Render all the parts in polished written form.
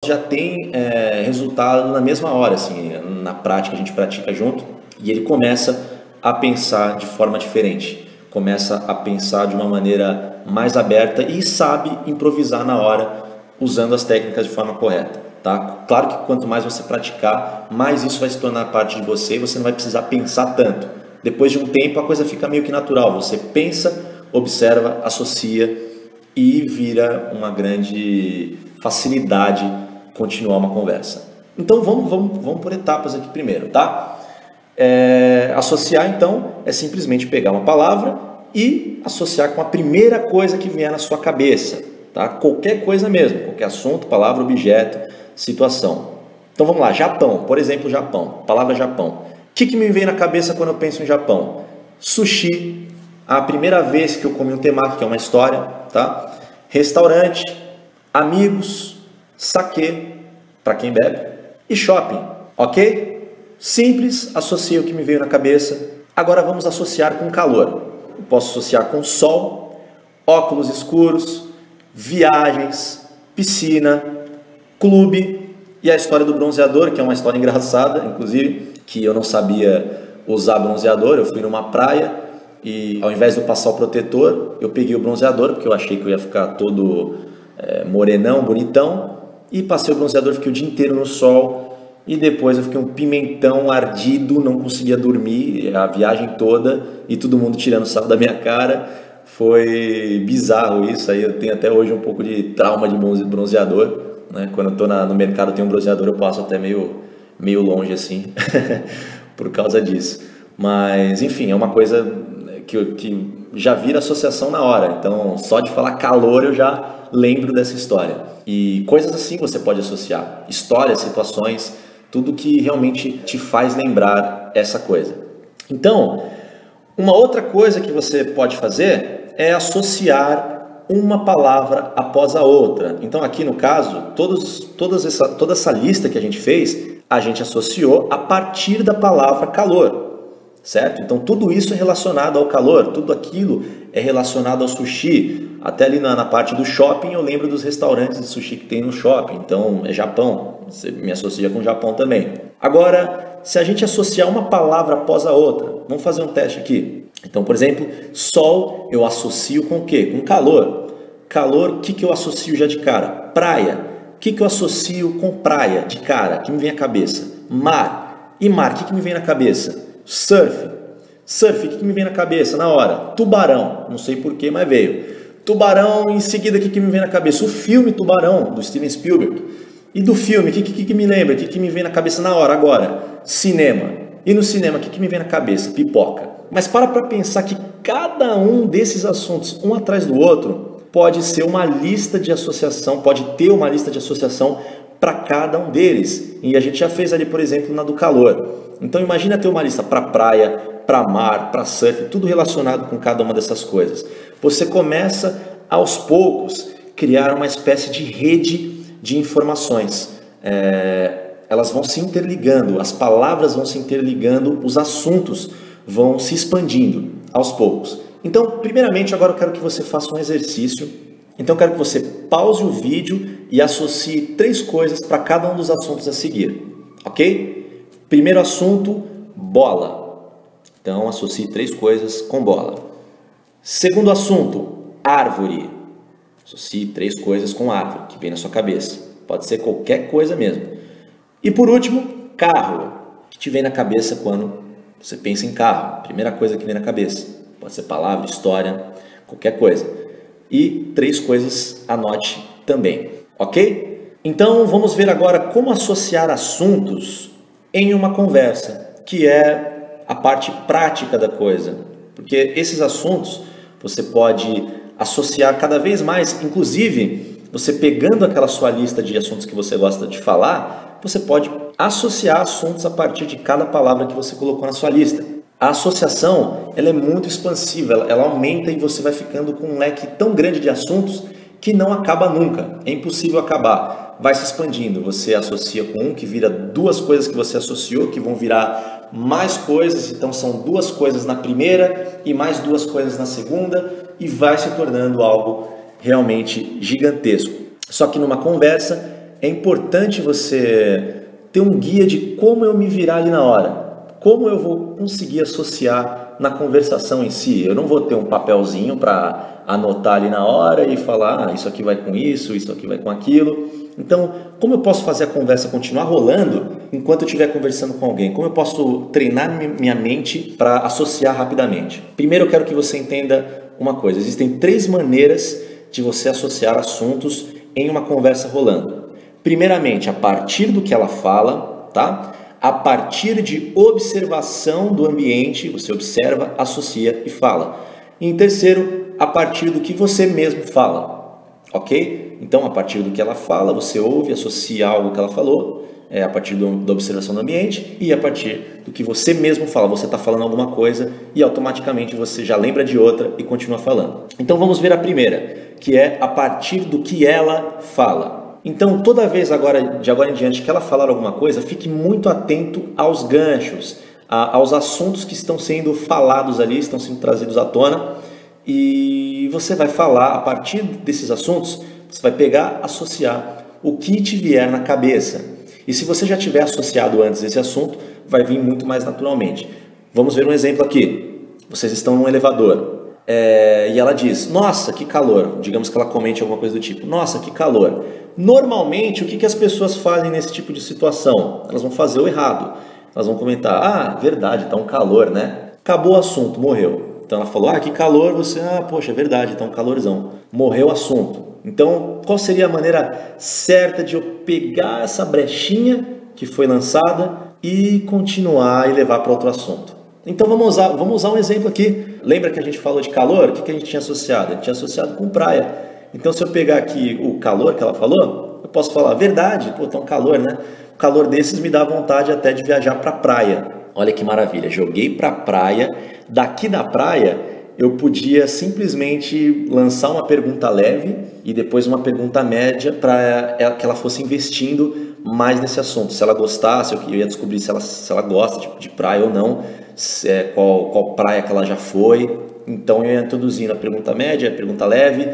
já tem resultado na mesma hora, assim, na prática, a gente pratica junto, e ele começa a pensar de forma diferente, começa a pensar de uma maneira mais aberta e sabe improvisar na hora, usando as técnicas de forma correta, tá? Claro que quanto mais você praticar, mais isso vai se tornar parte de você e você não vai precisar pensar tanto. Depois de um tempo a coisa fica meio que natural, você pensa, observa, associa e vira uma grande facilidade continuar uma conversa. Então vamos por etapas aqui primeiro, tá? Associar então é simplesmente pegar uma palavra e associar com a primeira coisa que vier na sua cabeça, tá? Qualquer coisa mesmo, qualquer assunto, palavra, objeto, situação. Então vamos lá, Japão, por exemplo, Japão, palavra Japão. O que me vem na cabeça quando eu penso em Japão? Sushi, a primeira vez que eu comi um temaki, que é uma história, tá? Restaurante, amigos, saquê, para quem bebe, e shopping, ok? Simples, associei o que me veio na cabeça. Agora vamos associar com calor. Eu posso associar com sol, óculos escuros, viagens, piscina, clube e a história do bronzeador, que é uma história engraçada, inclusive, que eu não sabia usar bronzeador. Eu fui numa praia e ao invés de eu passar o protetor, eu peguei o bronzeador, porque eu achei que eu ia ficar todo morenão, bonitão, e passei o bronzeador, fiquei o dia inteiro no sol e depois eu fiquei um pimentão ardido, não conseguia dormir a viagem toda e todo mundo tirando sarro da minha cara. Foi bizarro isso, aí eu tenho até hoje um pouco de trauma de bronzeador, né? Quando eu estou no mercado, tem um bronzeador, eu passo até meio longe assim, por causa disso. Mas enfim, é uma coisa que já vira associação na hora, então só de falar calor eu já lembro dessa história. E coisas assim você pode associar, histórias, situações, tudo que realmente te faz lembrar essa coisa. Então, uma outra coisa que você pode fazer é associar uma palavra após a outra. Então aqui no caso, toda essa lista que a gente fez, a gente associou a partir da palavra calor. Certo? Então tudo isso é relacionado ao calor, tudo aquilo é relacionado ao sushi. Até ali na parte do shopping eu lembro dos restaurantes de sushi que tem no shopping, então é Japão, você me associa com o Japão também. Agora, se a gente associar uma palavra após a outra, vamos fazer um teste aqui. Então, por exemplo, sol eu associo com o quê? Com calor. Calor, o que eu associo já de cara? Praia. O que eu associo com praia de cara? O que me vem à cabeça? Mar. E mar, o que me vem na cabeça? Surf. Surf, o que me vem na cabeça na hora? Tubarão. Não sei porquê, mas veio. Tubarão, em seguida, o que me vem na cabeça? O filme Tubarão, do Steven Spielberg. E do filme, o que me lembra? O que me vem na cabeça na hora agora? Cinema. E no cinema, o que me vem na cabeça? Pipoca. Mas para pensar que cada um desses assuntos, um atrás do outro, pode ser uma lista de associação, pode ter uma lista de associação para cada um deles. E a gente já fez ali, por exemplo, na do calor. Então imagina ter uma lista para praia, para mar, para surf, tudo relacionado com cada uma dessas coisas. Você começa aos poucos criar uma espécie de rede de informações. Elas vão se interligando, as palavras vão se interligando, os assuntos vão se expandindo aos poucos. Então, primeiramente, agora eu quero que você faça um exercício. Então, eu quero que você pause o vídeo e associe 3 coisas para cada um dos assuntos a seguir, ok? Primeiro assunto, bola. Então, associe 3 coisas com bola. Segundo assunto, árvore. Associe 3 coisas com árvore, que vem na sua cabeça. Pode ser qualquer coisa mesmo. E por último, carro. O que te vem na cabeça quando você pensa em carro? Primeira coisa que vem na cabeça. Pode ser palavra, história, qualquer coisa. E 3 coisas anote também, ok? Então, vamos ver agora como associar assuntos em uma conversa, que é a parte prática da coisa, porque esses assuntos você pode associar cada vez mais, inclusive você pegando aquela sua lista de assuntos que você gosta de falar, você pode associar assuntos a partir de cada palavra que você colocou na sua lista. A associação ela é muito expansiva, ela aumenta e você vai ficando com um leque tão grande de assuntos que não acaba nunca, é impossível acabar, vai se expandindo, você associa com um que vira 2 coisas que você associou, que vão virar mais coisas, então são 2 coisas na primeira e mais 2 coisas na segunda e vai se tornando algo realmente gigantesco. Só que numa conversa é importante você ter um guia de como eu me virar ali na hora. Como eu vou conseguir associar na conversação em si? Eu não vou ter um papelzinho para anotar ali na hora e falar, isso aqui vai com isso aqui vai com aquilo. Então, como eu posso fazer a conversa continuar rolando enquanto eu estiver conversando com alguém? Como eu posso treinar minha mente para associar rapidamente? Primeiro, eu quero que você entenda uma coisa. Existem 3 maneiras de você associar assuntos em uma conversa rolando. Primeiramente, a partir do que ela fala, tá? A partir de observação do ambiente, você observa, associa e fala. E em terceiro, a partir do que você mesmo fala, ok? Então, a partir do que ela fala, você ouve, associa algo que ela falou, a partir da observação do ambiente, e a partir do que você mesmo fala. Você está falando alguma coisa e automaticamente você já lembra de outra e continua falando. Então, vamos ver a primeira, que é a partir do que ela fala. Então, toda vez de agora em diante que ela falar alguma coisa, fique muito atento aos ganchos, aos assuntos que estão sendo falados ali, estão sendo trazidos à tona, e você vai falar a partir desses assuntos, você vai pegar, associar o que te vier na cabeça. E se você já tiver associado antes esse assunto, vai vir muito mais naturalmente. Vamos ver um exemplo aqui. Vocês estão num elevador. E ela diz, nossa, que calor. Digamos que ela comente alguma coisa do tipo, nossa, que calor. Normalmente, o que as pessoas fazem nesse tipo de situação? Elas vão fazer o errado. Elas vão comentar, verdade, tá um calor, né? Acabou o assunto, morreu. Então ela falou, que calor, você, poxa, é verdade, tá um calorzão. Morreu o assunto. Então, qual seria a maneira certa de eu pegar essa brechinha que foi lançada e continuar e levar para outro assunto? Então vamos usar um exemplo aqui. Lembra que a gente falou de calor? O que a gente tinha associado? A gente tinha associado com praia. Então se eu pegar aqui o calor que ela falou, eu posso falar, verdade, tá um calor, né? O calor desses me dá vontade até de viajar para a praia. Olha que maravilha, joguei para a praia. Daqui da praia eu podia simplesmente lançar uma pergunta leve e depois uma pergunta média para que ela fosse investindo mais nesse assunto. Se ela gostasse, eu ia descobrir se ela gosta de praia ou não, qual praia que ela já foi. Então eu ia introduzindo a pergunta média, a pergunta leve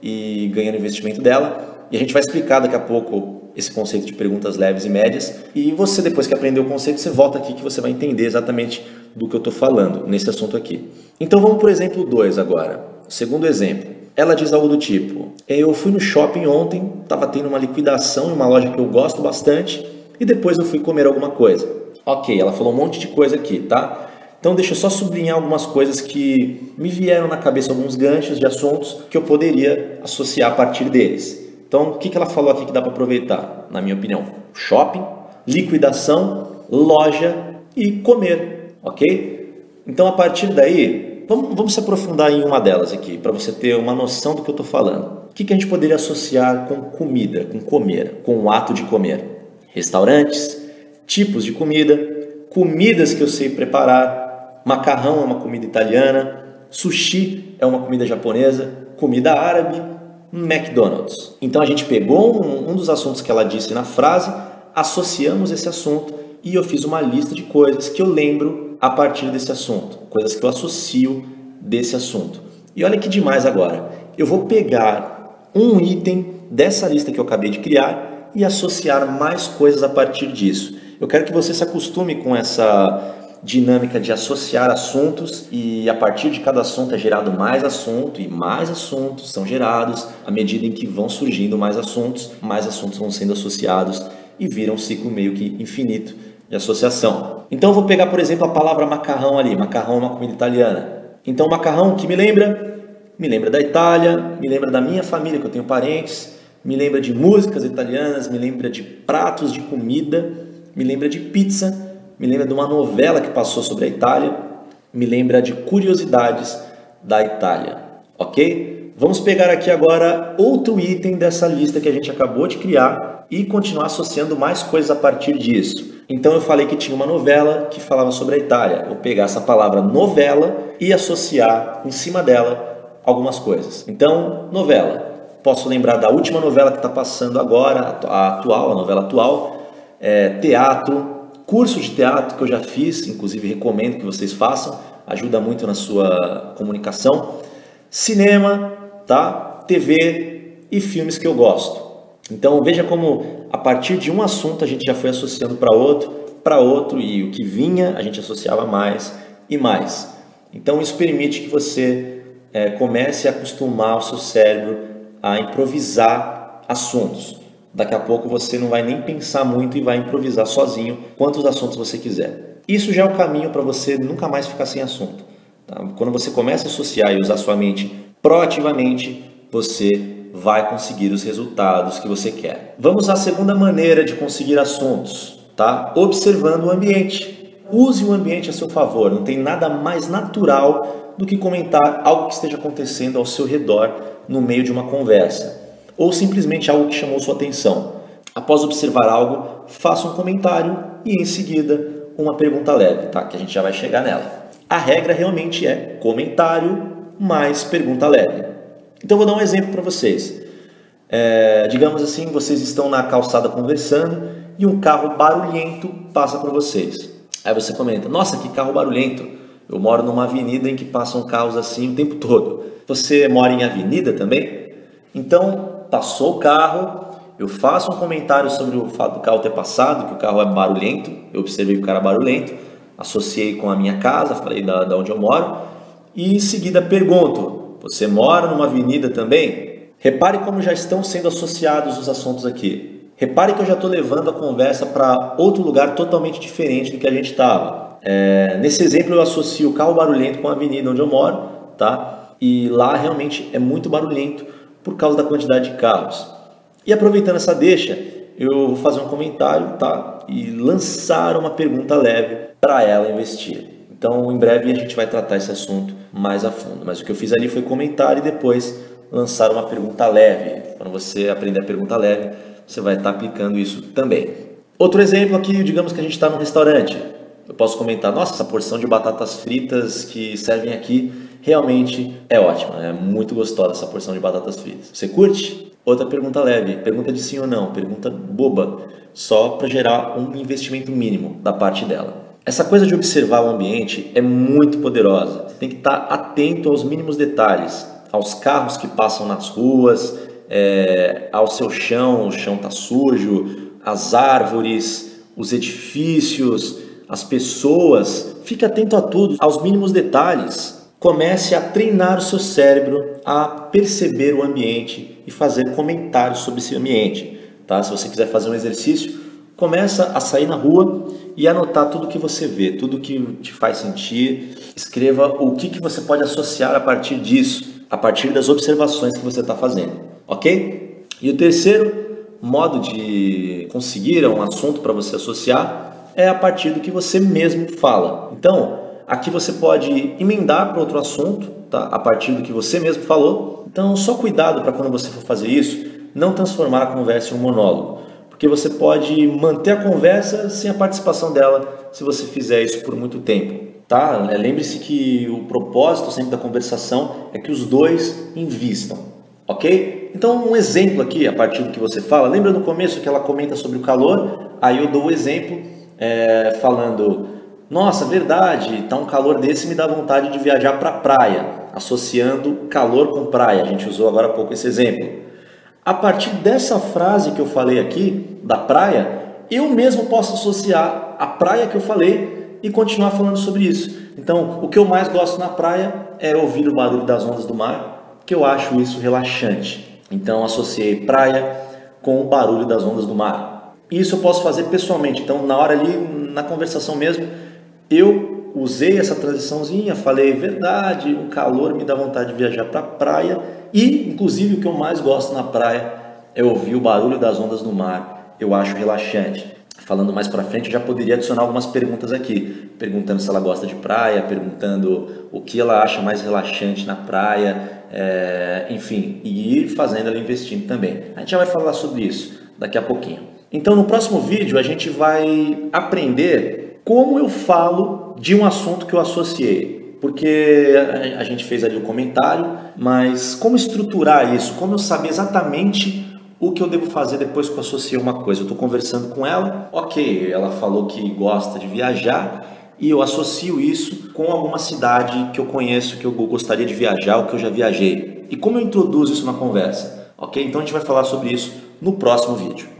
e ganhando investimento dela. E a gente vai explicar daqui a pouco esse conceito de perguntas leves e médias. E você, depois que aprender o conceito, você volta aqui que você vai entender exatamente do que eu estou falando nesse assunto aqui. Então vamos para o exemplo 2 agora. O segundo exemplo. Ela diz algo do tipo, eu fui no shopping ontem, estava tendo uma liquidação em uma loja que eu gosto bastante e depois eu fui comer alguma coisa. Ok, ela falou um monte de coisa aqui, tá? Então deixa eu só sublinhar algumas coisas que me vieram na cabeça, alguns ganchos de assuntos que eu poderia associar a partir deles. Então o que ela falou aqui que dá para aproveitar, na minha opinião? Shopping, liquidação, loja e comer, ok? Então a partir daí, vamos se aprofundar em uma delas aqui, para você ter uma noção do que eu estou falando. O que a gente poderia associar com comida, com comer, com o ato de comer? Restaurantes, tipos de comida, comidas que eu sei preparar, macarrão é uma comida italiana, sushi é uma comida japonesa, comida árabe, McDonald's. Então a gente pegou um dos assuntos que ela disse na frase, associamos esse assunto e eu fiz uma lista de coisas que eu lembro a partir desse assunto, coisas que eu associo desse assunto. E olha que demais agora, eu vou pegar um item dessa lista que eu acabei de criar e associar mais coisas a partir disso. Eu quero que você se acostume com essa dinâmica de associar assuntos e a partir de cada assunto é gerado mais assunto e mais assuntos são gerados à medida em que vão surgindo mais assuntos vão sendo associados e vira um ciclo meio que infinito de associação. Então eu vou pegar, por exemplo, a palavra macarrão ali. Macarrão é uma comida italiana. Então macarrão que me lembra? Me lembra da Itália, me lembra da minha família, que eu tenho parentes, me lembra de músicas italianas, me lembra de pratos de comida, me lembra de pizza, me lembra de uma novela que passou sobre a Itália, me lembra de curiosidades da Itália, ok? Vamos pegar aqui agora outro item dessa lista que a gente acabou de criar e continuar associando mais coisas a partir disso. Então eu falei que tinha uma novela que falava sobre a Itália. Vou pegar essa palavra novela e associar em cima dela algumas coisas. Então, novela. Posso lembrar da última novela que está passando agora, a novela atual, teatro, curso de teatro que eu já fiz, inclusive recomendo que vocês façam, ajuda muito na sua comunicação, cinema, tá? TV e filmes que eu gosto. Então veja como a partir de um assunto a gente já foi associando para outro, e o que vinha a gente associava mais e mais. Então isso permite que você comece a acostumar o seu cérebro a improvisar assuntos. Daqui a pouco você não vai nem pensar muito e vai improvisar sozinho quantos assuntos você quiser. Isso já é o caminho para você nunca mais ficar sem assunto. Tá? Quando você começa a associar e usar sua mente proativamente, você vai conseguir os resultados que você quer. Vamos à segunda maneira de conseguir assuntos, tá? Observando o ambiente. Use o ambiente a seu favor. Não tem nada mais natural do que comentar algo que esteja acontecendo ao seu redor no meio de uma conversa, ou simplesmente algo que chamou sua atenção. Após observar algo, faça um comentário e em seguida uma pergunta leve, tá? Que a gente já vai chegar nela. A regra realmente é comentário mais pergunta leve. Então vou dar um exemplo para vocês. Digamos assim, vocês estão na calçada conversando e um carro barulhento passa por vocês. Aí você comenta: nossa, que carro barulhento. Eu moro numa avenida em que passam carros assim o tempo todo. Você mora em avenida também? Então, passou o carro, eu faço um comentário sobre o fato do carro ter passado, que o carro é barulhento. Eu observei que o cara é barulhento, associei com a minha casa, falei da onde eu moro, e em seguida pergunto: você mora numa avenida também? Repare como já estão sendo associados os assuntos aqui. Repare que eu já estou levando a conversa para outro lugar totalmente diferente do que a gente estava. Nesse exemplo eu associo o carro barulhento com a avenida onde eu moro, tá? E lá realmente é muito barulhento por causa da quantidade de carros. E aproveitando essa deixa, eu vou fazer um comentário, tá? E lançar uma pergunta leve para ela investir. Então, em breve a gente vai tratar esse assunto mais a fundo. Mas o que eu fiz ali foi comentar e depois lançar uma pergunta leve. Quando você aprender a pergunta leve, você vai estar aplicando isso também. Outro exemplo aqui, digamos que a gente está num restaurante. Eu posso comentar: nossa, essa porção de batatas fritas que servem aqui realmente é ótima. É muito gostosa essa porção de batatas fritas. Você curte? Outra pergunta leve, pergunta de sim ou não, pergunta boba, só para gerar um investimento mínimo da parte dela. Essa coisa de observar o ambiente é muito poderosa. Você tem que estar atento aos mínimos detalhes, aos carros que passam nas ruas, ao seu chão, o chão está sujo, as árvores, os edifícios, as pessoas. Fique atento a tudo, aos mínimos detalhes. Comece a treinar o seu cérebro a perceber o ambiente e fazer comentários sobre esse ambiente. Tá? Se você quiser fazer um exercício, começa a sair na rua e anotar tudo que você vê, tudo que te faz sentir. Escreva o que você pode associar a partir disso, a partir das observações que você está fazendo, ok? E o terceiro modo de conseguir um assunto para você associar é a partir do que você mesmo fala. Então, aqui você pode emendar para outro assunto, tá? A partir do que você mesmo falou. Então, só cuidado para quando você for fazer isso, não transformar a conversa em um monólogo, porque você pode manter a conversa sem a participação dela se você fizer isso por muito tempo. Tá? Lembre-se que o propósito sempre da conversação é que os dois invistam, ok? Então, um exemplo aqui, a partir do que você fala. Lembra no começo que ela comenta sobre o calor? Aí eu dou o exemplo falando: nossa, verdade, tá um calor desse, me dá vontade de viajar para a praia, associando calor com praia. A gente usou agora há pouco esse exemplo. A partir dessa frase que eu falei aqui, da praia, eu mesmo posso associar a praia que eu falei e continuar falando sobre isso. Então, o que eu mais gosto na praia é ouvir o barulho das ondas do mar, que eu acho isso relaxante. Então, associei praia com o barulho das ondas do mar. Isso eu posso fazer pessoalmente. Então, na hora ali, na conversação mesmo, eu usei essa transiçãozinha, falei: verdade, o calor me dá vontade de viajar para a praia e, inclusive, o que eu mais gosto na praia é ouvir o barulho das ondas do mar. Eu acho relaxante. Falando mais para frente, eu já poderia adicionar algumas perguntas aqui, perguntando se ela gosta de praia, perguntando o que ela acha mais relaxante na praia, enfim, e ir fazendo ela investindo também. A gente já vai falar sobre isso daqui a pouquinho. Então, no próximo vídeo, a gente vai aprender como eu falo de um assunto que eu associei. Porque a gente fez ali o comentário, mas como estruturar isso? Como eu saber exatamente o que eu devo fazer depois que eu associei uma coisa? Eu estou conversando com ela, ok, ela falou que gosta de viajar e eu associo isso com alguma cidade que eu conheço, que eu gostaria de viajar ou que eu já viajei. E como eu introduzo isso na conversa? Ok? Então a gente vai falar sobre isso no próximo vídeo.